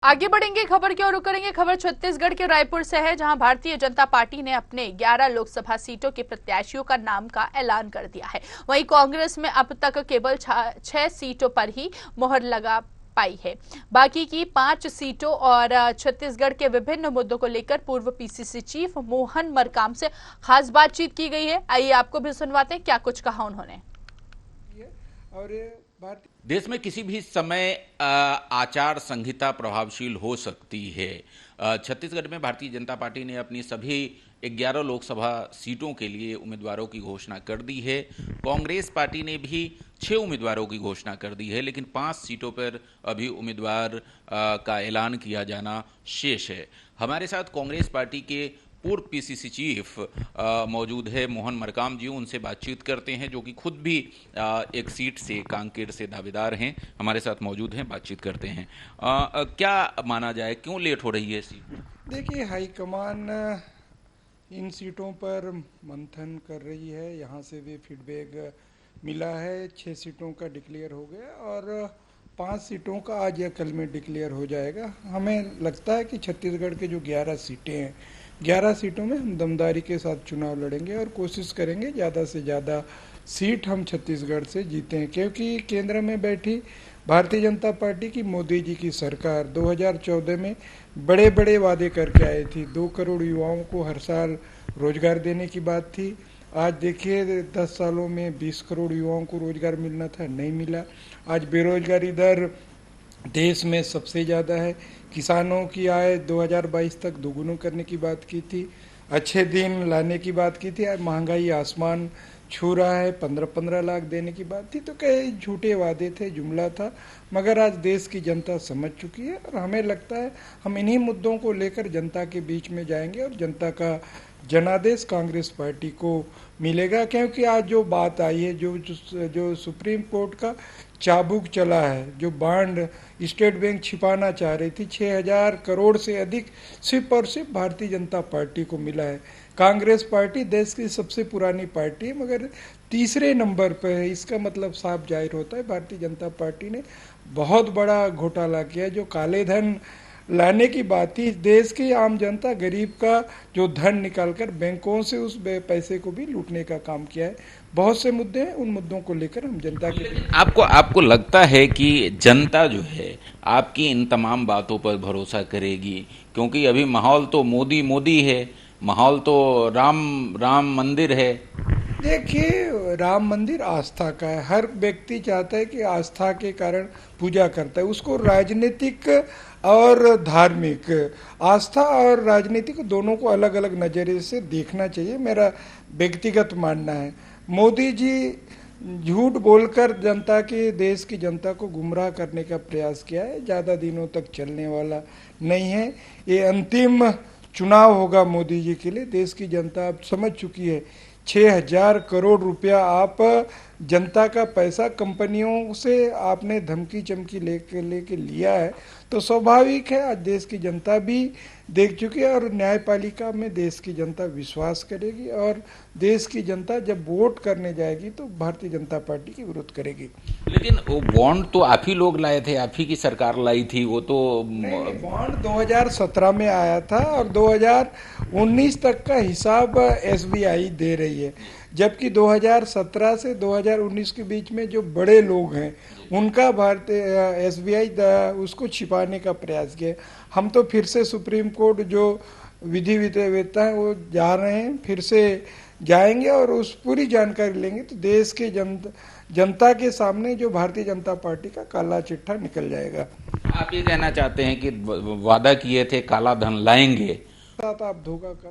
आगे बढ़ेंगे, खबर की ओर रुख करेंगे। खबर छत्तीसगढ़ के रायपुर से है, जहां भारतीय जनता पार्टी ने अपने 11 लोकसभा सीटों के प्रत्याशियों का नाम का ऐलान कर दिया है। वहीं कांग्रेस में अब तक केवल 6 सीटों पर ही मोहर लगा पाई है। बाकी की 5 सीटों और छत्तीसगढ़ के विभिन्न मुद्दों को लेकर पूर्व पीसीसी चीफ मोहन मरकाम से खास बातचीत की गई है। आइए आपको भी सुनवाते हैं क्या कुछ कहा उन्होंने। और देश में किसी भी समय आचार संहिता प्रभावशील हो सकती है। छत्तीसगढ़ में भारतीय जनता पार्टी ने अपनी सभी 11 लोकसभा सीटों के लिए उम्मीदवारों की घोषणा कर दी है। कांग्रेस पार्टी ने भी 6 उम्मीदवारों की घोषणा कर दी है, लेकिन 5 सीटों पर अभी उम्मीदवार का ऐलान किया जाना शेष है। हमारे साथ कांग्रेस पार्टी के पूर्व पीसीसी चीफ मौजूद है मोहन मरकाम जी, उनसे बातचीत करते हैं, जो कि खुद भी एक सीट से कांकेर से दावेदार हैं। हमारे साथ मौजूद हैं, बातचीत करते हैं। क्या माना जाए, क्यों लेट हो रही है सीट? देखिए, हाईकमान इन सीटों पर मंथन कर रही है। यहाँ से भी फीडबैक मिला है। 6 सीटों का डिक्लेयर हो गया और 5 सीटों का आज या कल में डिक्लेयर हो जाएगा। हमें लगता है कि छत्तीसगढ़ के जो 11 सीटें हैं, 11 सीटों में हम दमदारी के साथ चुनाव लड़ेंगे और कोशिश करेंगे ज़्यादा से ज़्यादा सीट हम छत्तीसगढ़ से जीतें, क्योंकि केंद्र में बैठी भारतीय जनता पार्टी की मोदी जी की सरकार 2014 में बड़े बड़े वादे करके आई थी। 2 करोड़ युवाओं को हर साल रोजगार देने की बात थी। आज देखिए 10 सालों में 20 करोड़ युवाओं को रोजगार मिलना था, नहीं मिला। आज बेरोजगारी दर देश में सबसे ज़्यादा है। किसानों की आय 2022 तक दोगुना करने की बात की थी, अच्छे दिन लाने की बात की थी। आज महंगाई आसमान छू रहा है, 15-15 लाख देने की बात थी। तो कई झूठे वादे थे, जुमला था, मगर आज देश की जनता समझ चुकी है और हमें लगता है हम इन्हीं मुद्दों को लेकर जनता के बीच में जाएंगे और जनता का जनादेश कांग्रेस पार्टी को मिलेगा। क्योंकि आज जो बात आई है, जो सुप्रीम कोर्ट का चाबुक चला है, जो बांड स्टेट बैंक छिपाना चाह रही थी, 6000 करोड़ से अधिक सिर्फ और सिर्फ भारतीय जनता पार्टी को मिला है। कांग्रेस पार्टी देश की सबसे पुरानी पार्टी है, मगर तीसरे नंबर पर है। इसका मतलब साफ जाहिर होता है भारतीय जनता पार्टी ने बहुत बड़ा घोटाला किया। जो काले धन लाने की बात थी, देश की आम जनता गरीब का जो धन निकालकर बैंकों से उस पैसे को भी लूटने का काम किया है। बहुत से मुद्दे हैं, उन मुद्दों को लेकर हम जनता के आपको लगता है कि जनता जो है आपकी इन तमाम बातों पर भरोसा करेगी? क्योंकि अभी माहौल तो मोदी मोदी है, माहौल तो राम मंदिर है। देखिए, राम मंदिर आस्था का है। हर व्यक्ति चाहता है कि आस्था के कारण पूजा करता है। उसको राजनीतिक और धार्मिक, आस्था और राजनीतिक दोनों को अलग अलग नज़रिए से देखना चाहिए, मेरा व्यक्तिगत मानना है। मोदी जी झूठ बोलकर जनता के, देश की जनता को गुमराह करने का प्रयास किया है। ज़्यादा दिनों तक चलने वाला नहीं है। ये अंतिम चुनाव होगा मोदी जी के लिए। देश की जनता अब समझ चुकी है। 6000 करोड़ रुपया आप जनता का पैसा कंपनियों से आपने धमकी चमकी लेके लिया है, तो स्वाभाविक है आज देश की जनता भी देख चुकी है और न्यायपालिका में देश की जनता विश्वास करेगी और देश की जनता जब वोट करने जाएगी तो भारतीय जनता पार्टी की विरोध करेगी। लेकिन वो बॉन्ड तो आप ही लोग लाए थे, आप ही की सरकार लाई थी। वो तो बॉन्ड 2017 में आया था और 2019 तक का हिसाब एसबीआई दे रही है, जबकि 2017 से 2019 के बीच में जो बड़े लोग हैं उनका भारतीय एसबीआई उसको छिपाने का प्रयास किया। हम तो फिर से सुप्रीम कोर्ट जो विधि विधेयता है वो जा रहे हैं, फिर से जाएंगे और उस पूरी जानकारी लेंगे तो देश के जनता के सामने जो भारतीय जनता पार्टी का काला चिट्ठा निकल जाएगा। आप ये कहना चाहते हैं कि वादा किए थे काला धन लाएंगे, साथ आप धोखा कर